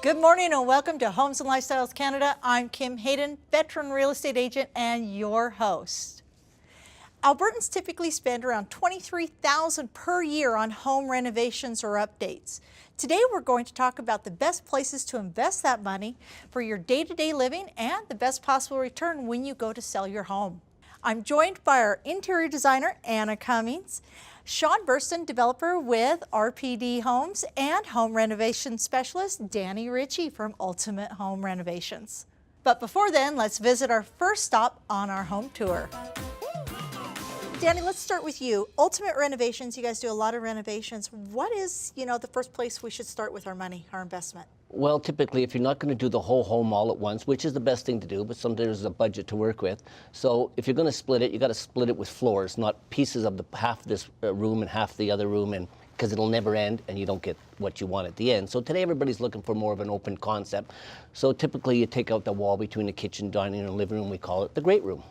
Good morning and welcome to Homes and Lifestyles Canada. I'm Kim Hayden, veteran real estate agent and your host. Albertans typically spend around $23,000 per year on home renovations or updates. Today we're going to talk about the best places to invest that money for your day-to-day living and the best possible return when you go to sell your home. I'm joined by our interior designer, Anna Cummings, Sean Burston, developer with RPD Homes, and home renovation specialist, Danny Ritchie from Ultimate Home Renovations. But before then, let's visit our first stop on our home tour. Danny, let's start with you. Ultimate Renovations, you guys do a lot of renovations. What is, the first place we should start with our money, our investment? Well, typically, if you're not going to do the whole home all at once, which is the best thing to do, but sometimes there's a budget to work with. So if you're going to split it, you got to split it with floors, not pieces of the half this room and half the other room, and because it'll never end and you don't get what you want at the end. So today everybody's looking for more of an open concept. So typically you take out the wall between the kitchen, dining, and living room. We call it the great room.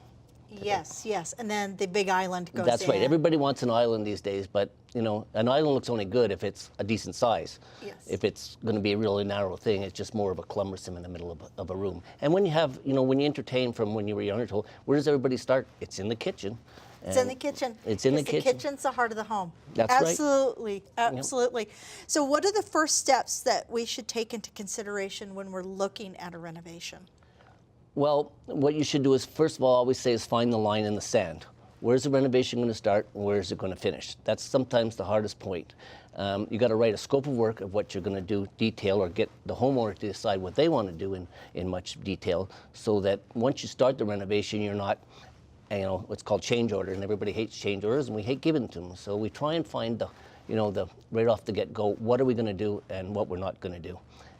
Yes, yes, and then the big island goes in. That's right. Everybody wants an island these days, but an island looks only good if it's a decent size. Yes. If it's going to be a really narrow thing, it's just more of a cumbersome in the middle of a room. And when you have, when you entertain from when you were younger, told, where does everybody start? It's in the kitchen. It's in the kitchen. It's in the kitchen. The kitchen's the heart of the home. That's absolutely, right. Absolutely. Yep. So what are the first steps that we should take into consideration when we're looking at a renovation? Well, what you should do is, first of all, always say is find the line in the sand. Where's the renovation going to start and where is it going to finish? That's sometimes the hardest point. You got to write a scope of work of what you're going to do, detail, or get the homeowner to decide what they want to do in much detail, so that once you start the renovation, you're not, what's called change order, and everybody hates change orders, and we hate giving to them. So we try and find the right off the get-go, what are we going to do and what we're not going to do.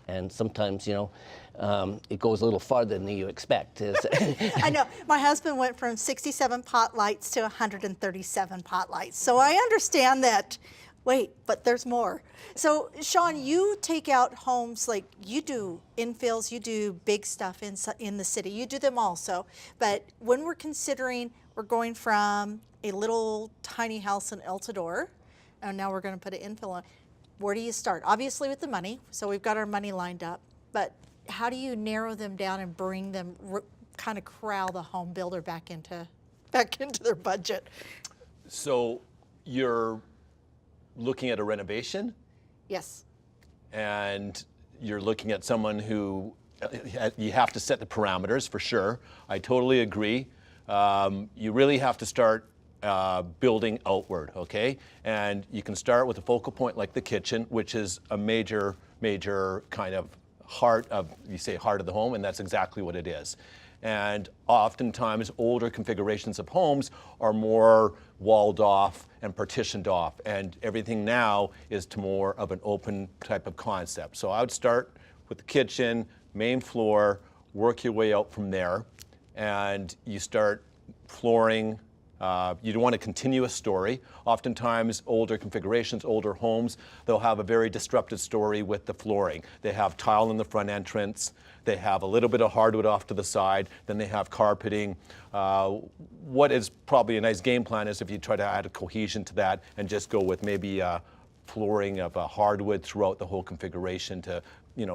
And sometimes, it goes a little farther than you expect. I know. My husband went from 67 pot lights to 137 pot lights. So I understand that. Wait, but there's more. So, Sean, you take out homes, like you do infills, you do big stuff in the city. You do them also. But when we're considering, we're going from a little tiny house in El Tador, and now we're going to put an infill on. Where do you start? Obviously with the money, so we've got our money lined up, but how do you narrow them down and bring them, kind of corral the home builder back into their budget? So you're looking at a renovation? Yes. And you're looking at someone who, you have to set the parameters for sure. I totally agree. You really have to start building outward, okay? And you can start with a focal point like the kitchen, which is a major kind of heart of the home, and that's exactly what it is. And oftentimes older configurations of homes are more walled off and partitioned off, and everything now is to more of an open type of concept. So I would start with the kitchen, main floor, work your way out from there, and you start flooring. You don't want a continuous story. Oftentimes, older configurations, older homes, they'll have a very disrupted story with the flooring. They have tile in the front entrance. They have a little bit of hardwood off to the side. Then they have carpeting. What is probably a nice game plan is if you try to add a cohesion to that and just go with maybe flooring of hardwood throughout the whole configuration to,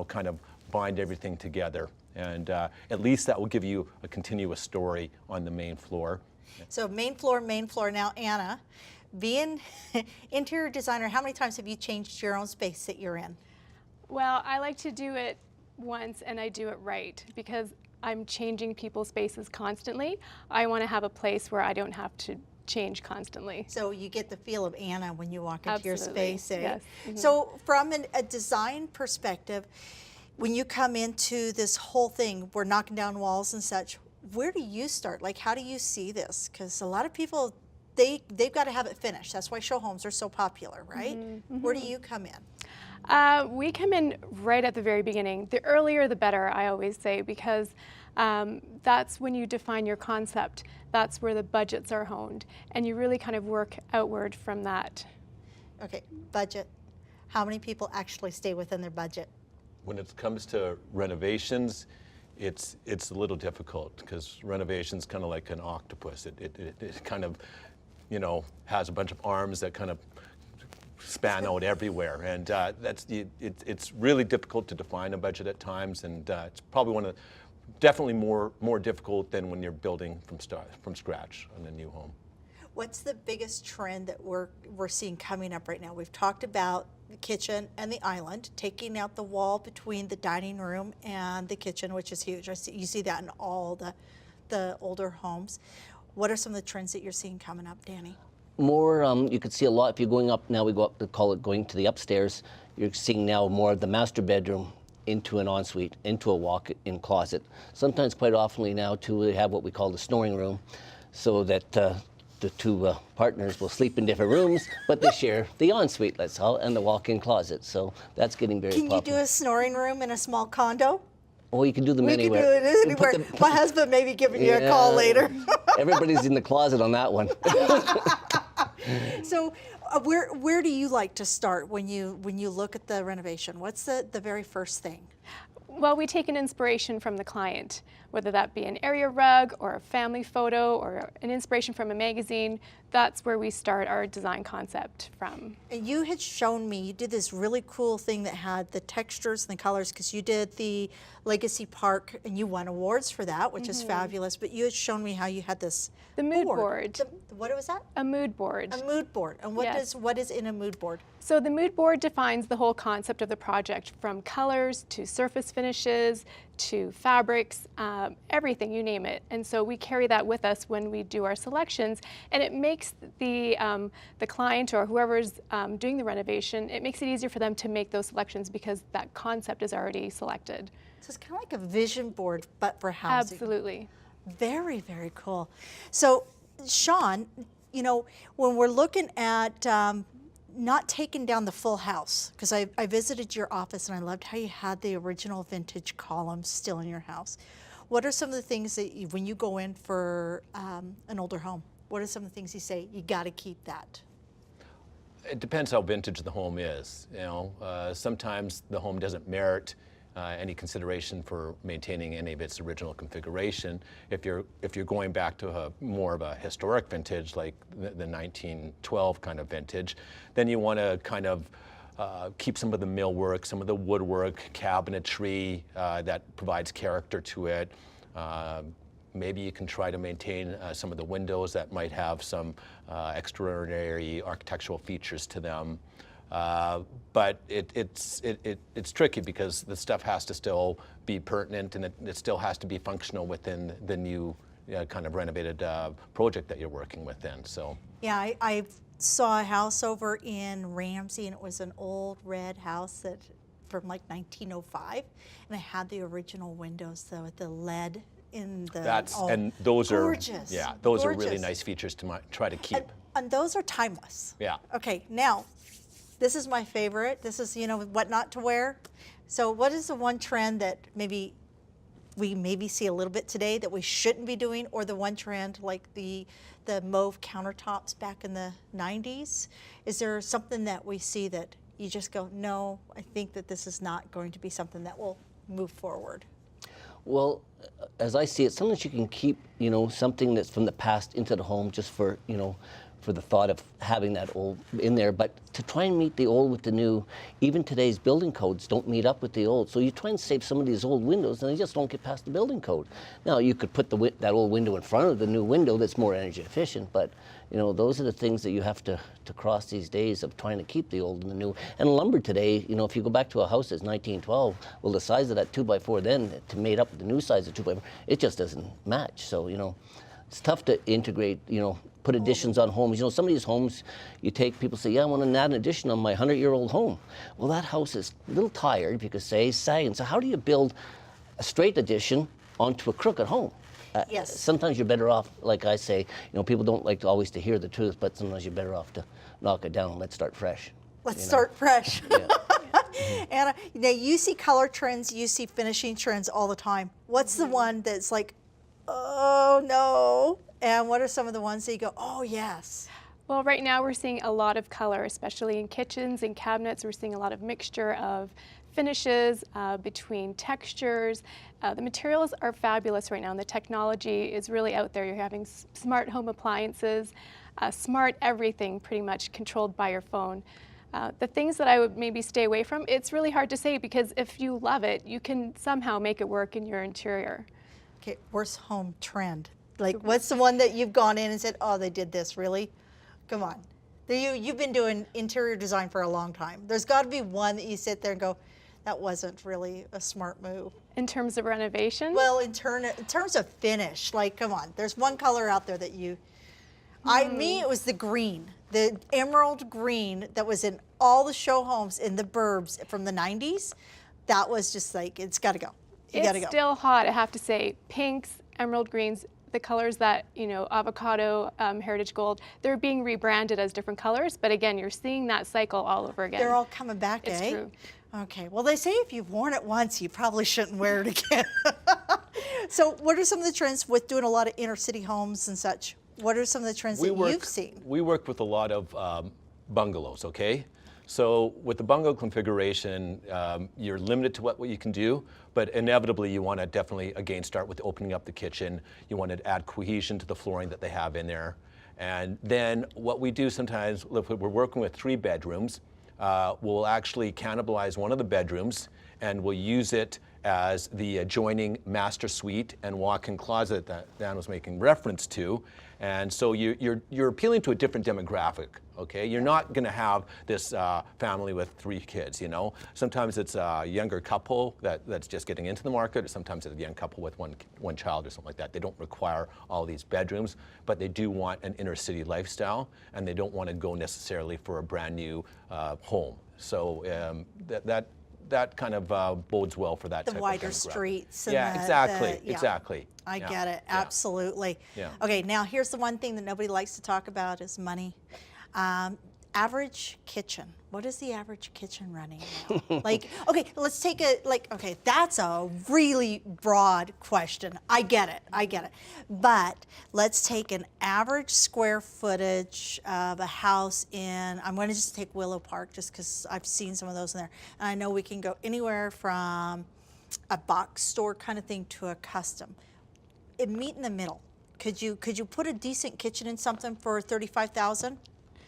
kind of bind everything together. And at least that will give you a continuous story on the main floor. So main floor. Now, Anna, being interior designer, how many times have you changed your own space that you're in? Well, I like to do it once and I do it right because I'm changing people's spaces constantly. I want to have a place where I don't have to change constantly. So you get the feel of Anna when you walk into Absolutely. your space, eh? Yes. Mm-hmm. So from a design perspective, when you come into this whole thing, we're knocking down walls and such, where do you start? Like, how do you see this? Because a lot of people, they've got to have it finished. That's why show homes are so popular, right? Mm-hmm. Where do you come in? We come in right at the very beginning. The earlier the better, I always say, because that's when you define your concept. That's where the budgets are honed. And you really kind of work outward from that. Okay, budget. How many people actually stay within their budget? When it comes to renovations, it's a little difficult because renovation's kind of like an octopus. It kind of, has a bunch of arms that kind of span out everywhere, and it's really difficult to define a budget at times, and it's probably definitely more difficult than when you're building from scratch on a new home. What's the biggest trend that we're seeing coming up right now? We've talked about the kitchen and the island, taking out the wall between the dining room and the kitchen, which is huge. You see that in all the older homes. What are some of the trends that you're seeing coming up, Danny? More, you could see a lot if you're going up, now we go up to call it going to the upstairs. You're seeing now more of the master bedroom into an ensuite, into a walk-in closet. Sometimes, quite often now too, we have what we call the snoring room, so that the two partners will sleep in different rooms, but they share the ensuite, let's call it, and the walk-in closet. So that's getting very popular. Can you do a snoring room in a small condo? Oh, you can do them We anywhere. can do it anywhere. My husband may be giving you a call later. Everybody's in the closet on that one. So where do you like to start when you look at the renovation? What's the very first thing? Well, we take an inspiration from the client, whether that be an area rug or a family photo or an inspiration from a magazine. That's where we start our design concept from. And you had shown me, you did this really cool thing that had the textures and the colors, because you did the Legacy Park and you won awards for that, which is fabulous. But you had shown me how you had this The mood board. What was that? A mood board. A mood board. And what is in a mood board? So the mood board defines the whole concept of the project, from colors to surface finishes to fabrics, everything, you name it. And so we carry that with us when we do our selections, and it makes the client or whoever's doing the renovation, it makes it easier for them to make those selections because that concept is already selected. So it's kind of like a vision board, but for housing. Absolutely. Very, very cool. So, Sean, you know, when we're looking at not taking down the full house, because I visited your office and I loved how you had the original vintage columns still in your house. What are some of the things that when you go in for an older home, what are some of the things you say, you got to keep that? It depends how vintage the home is. You know, sometimes the home doesn't merit any consideration for maintaining any of its original configuration. If you're going back to more of a historic vintage, like the 1912 kind of vintage, then you want to kind of keep some of the millwork, some of the woodwork, cabinetry that provides character to it. Maybe you can try to maintain some of the windows that might have some extraordinary architectural features to them. But it's tricky because the stuff has to still be pertinent, and it still has to be functional within the new kind of renovated project that you're working within. So yeah, I saw a house over in Ramsey, and it was an old red house that from like 1905, and it had the original windows though with the lead in the. And those gorgeous. Those Gorgeous. are really nice features to try to keep. And those are timeless. Yeah. Okay, now. This is my favorite. This is, you know, what not to wear. So what is the one trend that we see a little bit today that we shouldn't be doing, or the one trend like the mauve countertops back in the 90s? Is there something that we see that you just go, no, I think that this is not going to be something that will move forward? Well, as I see it, sometimes you can keep, you know, something that's from the past into the home just for, you know, for the thought of having that old in there, but to try and meet the old with the new, even today's building codes don't meet up with the old. So you try and save some of these old windows and they just don't get past the building code. Now you could put that old window in front of the new window that's more energy efficient, but you know, those are the things that you have to cross these days of trying to keep the old and the new. And lumber today, you know, if you go back to a house that's 1912, well, the size of that 2x4 then to made up with the new size of 2x4, it just doesn't match. So, you know, it's tough to integrate, you know, put additions on homes. You know, some of these homes, you take, people say, yeah, I want to add an addition on my 100-year-old home. Well, that house is a little tired because say, sagging. So how do you build a straight addition onto a crooked home? Yes. Sometimes you're better off, like I say, you know, people don't like to always to hear the truth, but sometimes you're better off to knock it down. Let's start fresh. Let's start fresh. Anna, now you see color trends, you see finishing trends all the time. What's the one that's like, oh no? And what are some of the ones that you go, oh yes? Well, right now we're seeing a lot of color, especially in kitchens and cabinets. We're seeing a lot of mixture of finishes, between textures. The materials are fabulous right now, and the technology is really out there. You're having smart home appliances, smart everything pretty much controlled by your phone. The things that I would maybe stay away from, it's really hard to say because if you love it, you can somehow make it work in your interior. Okay, worst home trend. Like, what's the one that you've gone in and said, oh, they did this, really? Come on. You've been doing interior design for a long time. There's got to be one that you sit there and go, that wasn't really a smart move. In terms of renovation? Well, in terms of finish, like, come on. There's one color out there that me, it was the green. The emerald green that was in all the show homes in the burbs from the 90s. That was just like, it's got to go. You got to go. It's still hot, I have to say. Pinks, emerald greens, the colors that, avocado, heritage gold, they're being rebranded as different colors, but again, you're seeing that cycle all over again. They're all coming back, It's eh? true. Okay, well, they say if you've worn it once, you probably shouldn't wear it again. So what are some of the trends with doing a lot of inner city homes and such? What are some of the trends that you've seen? We work with a lot of bungalows, okay? So with the bungalow configuration, you're limited to what you can do, but inevitably you want to definitely, again, start with opening up the kitchen. You want to add cohesion to the flooring that they have in there. And then what we do sometimes, if we're working with 3 bedrooms, we'll actually cannibalize one of the bedrooms and we'll use it as the adjoining master suite and walk-in closet that Dan was making reference to. And so you're appealing to a different demographic, okay? You're not gonna have this family with 3 kids, Sometimes it's a younger couple that's just getting into the market, or sometimes it's a young couple with one child or something like that. They don't require all these bedrooms, but they do want an inner city lifestyle, and they don't want to go necessarily for a brand new home. So that kind of bodes well for that The type wider of demographic. streets. And Yeah, exactly. I Yeah. get it, Yeah. absolutely. Yeah. Okay, now here's the one thing that nobody likes to talk about is money. Average kitchen. What is the average kitchen running now? Let's take that's a really broad question. I get it. But let's take an average square footage of a house I'm going to just take Willow Park just because I've seen some of those in there. And I know we can go anywhere from a box store kind of thing to a custom. Meet in the middle. Could you put a decent kitchen in something for $35,000?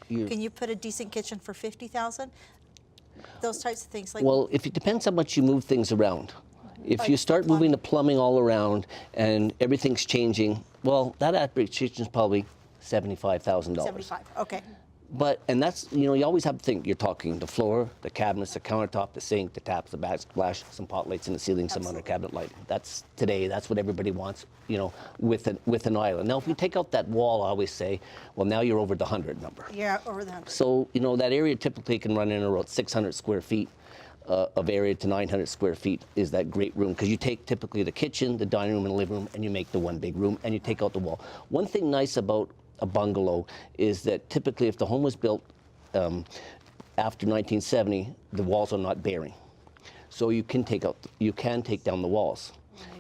Can you put a decent kitchen for $50,000? Those types of things. Well, if it depends how much you move things around. If you start moving the plumbing all around and everything's changing, well, that average kitchen is probably $75,000. 75. Okay. And that's, you always have to think, you're talking the floor, the cabinets, the countertop, the sink, the taps, the backsplash, some pot lights in the ceiling, some under cabinet lighting. That's what everybody wants, with an island. Now, if we take out that wall, I always say, well, now you're over the 100 number. Yeah, over the 100. So, that area typically can run in around 600 square feet of area to 900 square feet is that great room. Because you take typically the kitchen, the dining room, and the living room, and you make the one big room, and you take out the wall. One thing nice about a bungalow is that typically if the home was built after 1970, the walls are not bearing. So you can take down the walls.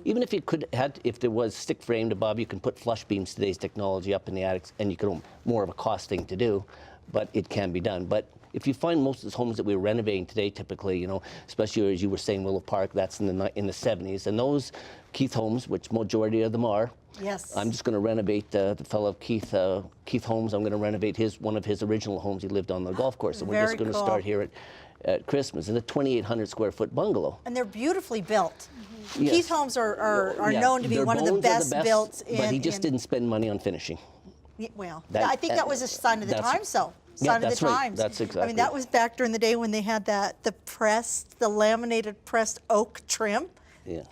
Even if if there was stick framed above, you can put flush beams, today's technology, up in the attics, and you can, more of a cost thing to do, but it can be done. But if you find most of the homes that we're renovating today, typically, especially as you were saying, Willow Park, that's in the 70s, and those Keith homes, which majority of them are. Yes. I'm just going to renovate the fellow Keith Homes. I'm going to renovate one of his original homes. He lived on the golf course, and we're just going to start here at Christmas in a 2,800 square foot bungalow. And they're beautifully built. Mm-hmm. Yes. Keith homes are known to be one of the best built. But he just didn't spend money on finishing. Well, I think that was a sign of the times, though. Sign of the times. That's exactly. I mean, that was back during the day when they had the laminated pressed oak trim. Yeah.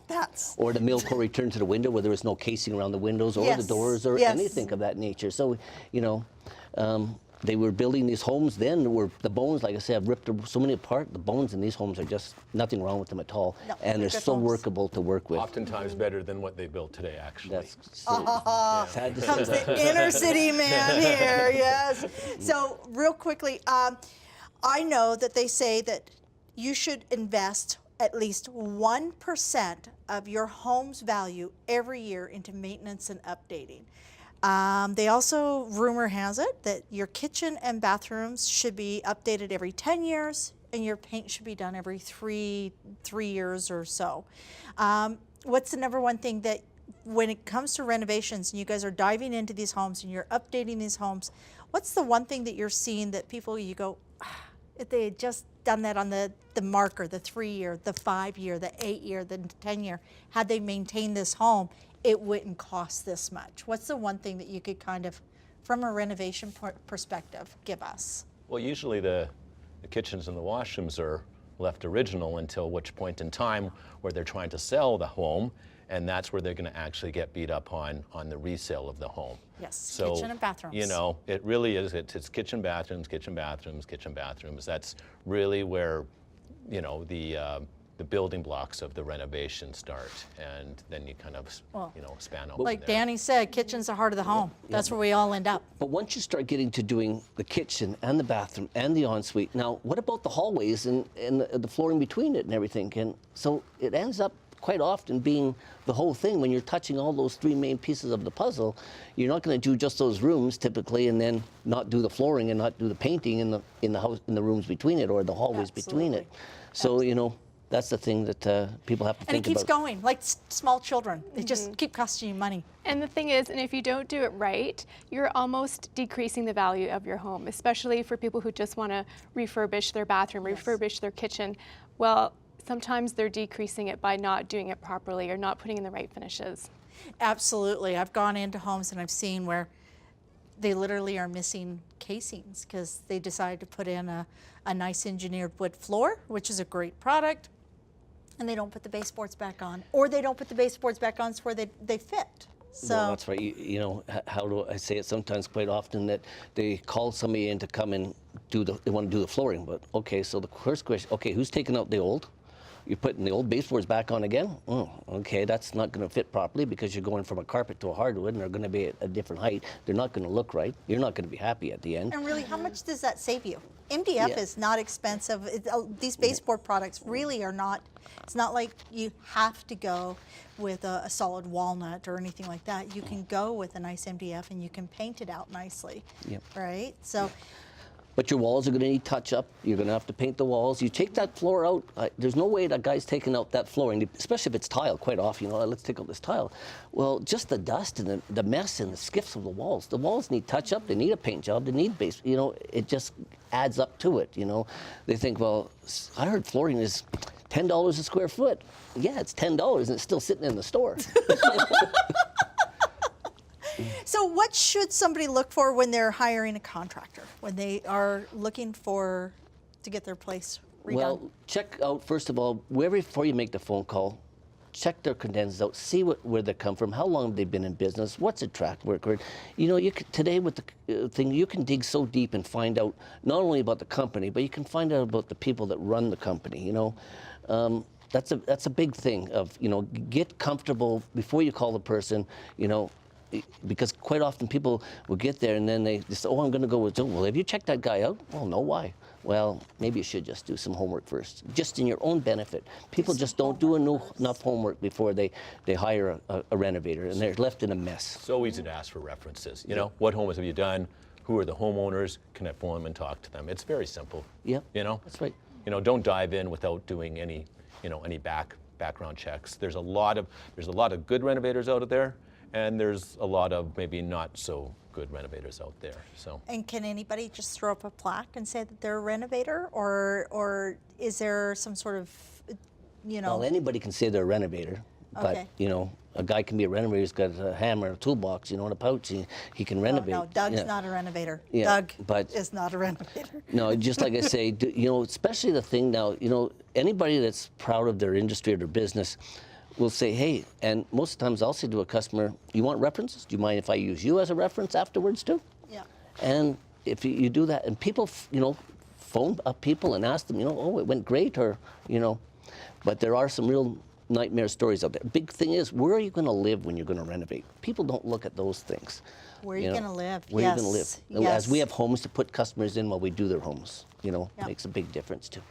Or the Milco return to the window where there was no casing around the windows or the doors or anything of that nature. So, they were building these homes then where the bones, like I said, I've ripped so many apart. The bones in these homes are just nothing wrong with them at all. No, and they're so workable to work with. Oftentimes better than what they built today, actually. That's sad to comes say. the inner city man here, yes. So real quickly, I know that they say that you should invest at least 1% of your home's value every year into maintenance and updating. They also, rumor has it, that your kitchen and bathrooms should be updated every 10 years and your paint should be done every three years or so. What's the number one thing that when it comes to renovations and you guys are diving into these homes and you're updating these homes, what's the one thing that you're seeing that people, you go, if they had just done that on the marker, the 3-year, the 5-year, the 8-year, the 10-year, had they maintained this home, it wouldn't cost this much. What's the one thing that you could kind of, from a renovation perspective, give us? Well, usually the kitchens and the washrooms are left original until which point in time where they're trying to sell the home, and that's where they're going to actually get beat up on the resale of the home. Yes, So, kitchen and bathrooms. you know, it really is, it's kitchen, bathrooms, kitchen, bathrooms, kitchen, bathrooms. That's really where, you know, the building blocks of the renovation start, and then you kind of, you know, span out Like from there. Danny said, kitchen's the heart of the home. That's where we all end up. But once you start getting to doing the kitchen and the bathroom and the ensuite, now what about the hallways and the flooring between it and everything? And so it ends up quite often being the whole thing. When you're touching all those 3 main pieces of the puzzle, you're not going to do just those rooms typically and then not do the flooring and not do the painting in the house, in the rooms between it, or the hallways between it. So you know, that's the thing that people have to think about. And it keeps going, like small children. They just keep costing you money. And the thing is, and if you don't do it right, you're almost decreasing the value of your home, especially for people who just want to refurbish their bathroom, refurbish their kitchen. Well, sometimes they're decreasing it by not doing it properly or not putting in the right finishes. Absolutely. I've gone into homes and I've seen where they literally are missing casings because they decided to put in a nice engineered wood floor, which is a great product, and they don't put the baseboards back on, or they don't put the baseboards back on where they fit. So Well, that's right. You know, how do I say it? Sometimes, quite often, that they call somebody in to come and they want to do the flooring. But okay, so the first question, okay, who's taking out the old? You're putting the old baseboards back on again? Oh, okay, that's not going to fit properly because you're going from a carpet to a hardwood, and they're going to be at a different height. They're not going to look right. You're not going to be happy at the end. And really, how much does that save you? MDF is not expensive. These baseboard products really are not. It's not like you have to go with a solid walnut or anything like that. You can go with a nice MDF and you can paint it out nicely, right? So. But your walls are going to need touch up. You're going to have to paint the walls. You take that floor out. There's no way that guy's taking out that flooring, especially if it's tile. Quite often, you know, let's take out this tile. Well, just the dust and the mess and the skiffs of the walls. The walls need touch up. They need a paint job. They need base. You know, it just adds up to it. You know, they think, well, I heard flooring is $10 a square foot. Yeah, it's $10, and it's still sitting in the store. So what should somebody look for when they're hiring a contractor, when they are looking to get their place redone? Well, check out, first of all, before you make the phone call, check their credentials out, see where they come from, how long have they been in business, what's a track record. You know, today with the thing, you can dig so deep and find out not only about the company, but you can find out about the people that run the company, you know. That's a big thing of, you know, get comfortable before you call the person, you know, because quite often people will get there and then they just, oh, I'm going to go with, well, have you checked that guy out? Well, no, why? Well, maybe you should just do some homework first, just in your own benefit. People just don't do enough homework before they hire a renovator, and they're left in a mess. So easy to ask for references. You know, what homes have you done? Who are the homeowners? Can I phone them and talk to them? It's very simple. Yeah, You know? that's right. You know, don't dive in without doing any background checks. There's a lot of good renovators out there, and there's a lot of maybe not so good renovators out there. So. And can anybody just throw up a plaque and say that they're a renovator, or is there some sort of, you know? Well, anybody can say they're a renovator, but Okay. you know, a guy can be a renovator. He's got a hammer, a toolbox, you know, and a pouch. He can renovate. No, Doug's Yeah. not a renovator. Yeah, Doug but- is not a renovator. No, just like I say, you know, especially the thing now, you know, anybody that's proud of their industry or their business will say, hey, and most of the times I'll say to a customer, you want references? Do you mind if I use you as a reference afterwards too? Yeah. And if you do that, and people, you know, phone up people and ask them, you know, oh, it went great, or, you know, but there are some real nightmare stories out there. Big thing is, where are you going to live when you're going to renovate? People don't look at those things. Where are you going to live? Where are you going to live? Yes. As we have homes to put customers in while we do their homes, you know, Yep. makes a big difference too.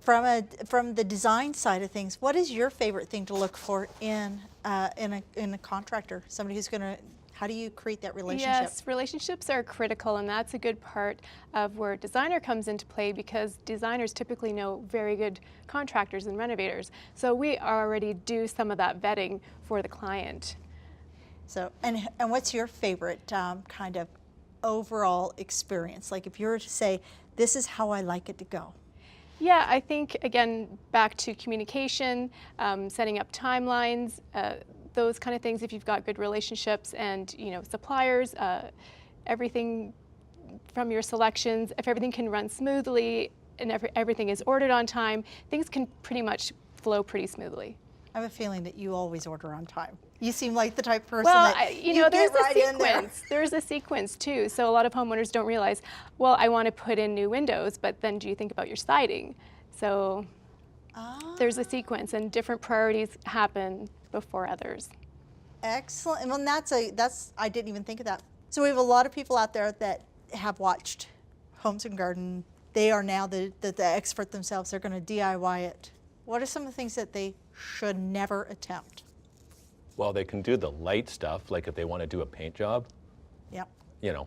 From the design side of things, what is your favorite thing to look for in a contractor? Somebody who's going to, how do you create that relationship? Yes, relationships are critical, and that's a good part of where designer comes into play, because designers typically know very good contractors and renovators. So we already do some of that vetting for the client. So, and what's your favorite kind of overall experience? Like if you were to say, this is how I like it to go? Yeah, I think, again, back to communication, setting up timelines, those kind of things. If you've got good relationships and, suppliers, everything from your selections, if everything can run smoothly and everything is ordered on time, things can pretty much flow pretty smoothly. I have a feeling that you always order on time. You seem like the type of person Well, that there's get right a in there. sequence. There's a sequence too. So a lot of homeowners don't realize, well, I want to put in new windows, but then do you think about your siding? So there's a sequence, and different priorities happen before others. Excellent. Well, that's I didn't even think of that. So we have a lot of people out there that have watched Homes and Garden. They are now the expert themselves. They're going to DIY it. What are some of the things that they should never attempt? Well, they can do the light stuff, like if they want to do a paint job. Yep.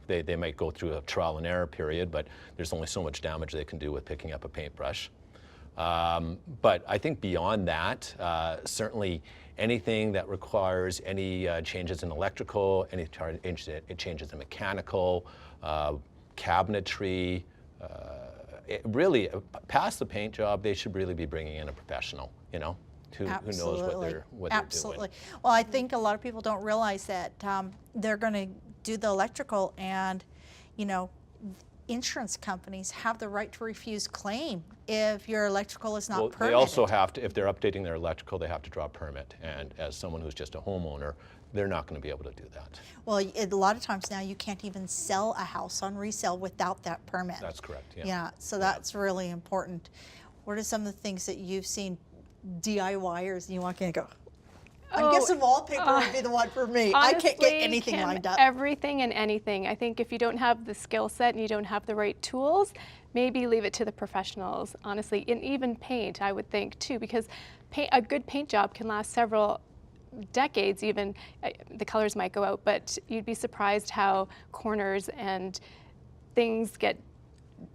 They might go through a trial and error period, but there's only so much damage they can do with picking up a paintbrush. But I think beyond that, certainly anything that requires any changes in electrical, any changes in mechanical, cabinetry, really, past the paint job, they should really be bringing in a professional, who knows what they're Absolutely. doing. Well, I think a lot of people don't realize that they're going to do the electrical, and insurance companies have the right to refuse claim if your electrical is not Well, permitted. they also have to, if they're updating their electrical, they have to draw a permit. And as someone who's just a homeowner, they're not going to be able to do that. Well, a lot of times now you can't even sell a house on resale without that permit. That's correct, yeah. Yeah, so that's really important. What are some of the things that you've seen DIYers and you walk in and go, I'm guessing wallpaper would be the one for me. I can't get anything Kim, lined up. Everything and anything. I think if you don't have the skill set and you don't have the right tools, maybe leave it to the professionals, honestly. And even paint, I would think, too, because a good paint job can last several decades even. The colors might go out, but you'd be surprised how corners and things get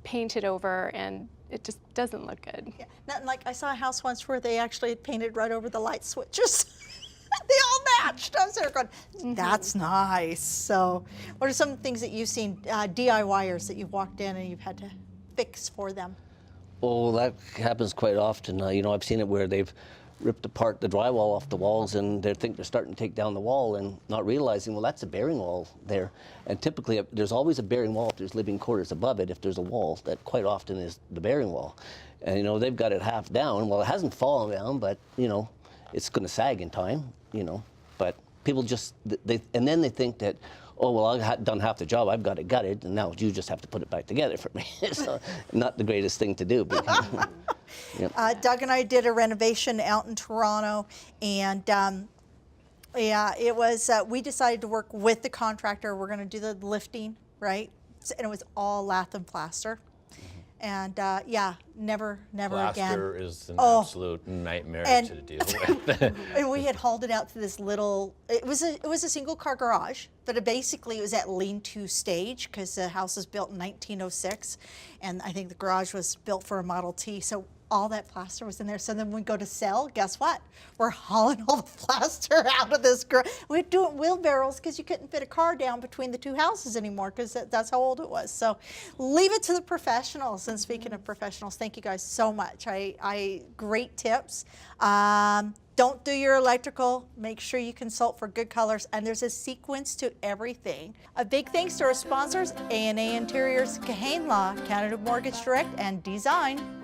painted over and it just doesn't look good. Yeah. Nothing like, I saw a house once where they actually had painted right over the light switches. They all matched. I was there going, that's nice. So what are some things that you've seen, DIYers that you've walked in and you've had to fix for them? Oh, that happens quite often. I've seen it where they've ripped apart the drywall off the walls and they think they're starting to take down the wall and not realizing, well, that's a bearing wall there. And typically there's always a bearing wall if there's living quarters above it. If there's a wall, that quite often is the bearing wall. And they've got it half down. Well, it hasn't fallen down, but it's going to sag in time, But people just, and then they think that, oh, well, I've done half the job, I've got it gutted, and now you just have to put it back together for me. So not the greatest thing to do. Because, Doug and I did a renovation out in Toronto, and yeah, it was, we decided to work with the contractor. We're going to do the lifting, right? And it was all lath and plaster. And yeah, never again. Plaster is an absolute nightmare to deal with. And we had hauled it out to this little, it was a single car garage, but it was at lean-to stage because the house was built in 1906, and I think the garage was built for a Model T. So all that plaster was in there. So then when we go to sell, guess what? We're hauling all the plaster out of this garage. We're doing wheelbarrows because you couldn't fit a car down between the two houses anymore because that's how old it was. So leave it to the professionals. And speaking of professionals, thank you guys so much. Great tips. Don't do your electrical. Make sure you consult for good colors. And there's a sequence to everything. A big thanks to our sponsors, A&A Interiors, Kahane Law, Canada Mortgage Direct, and Design.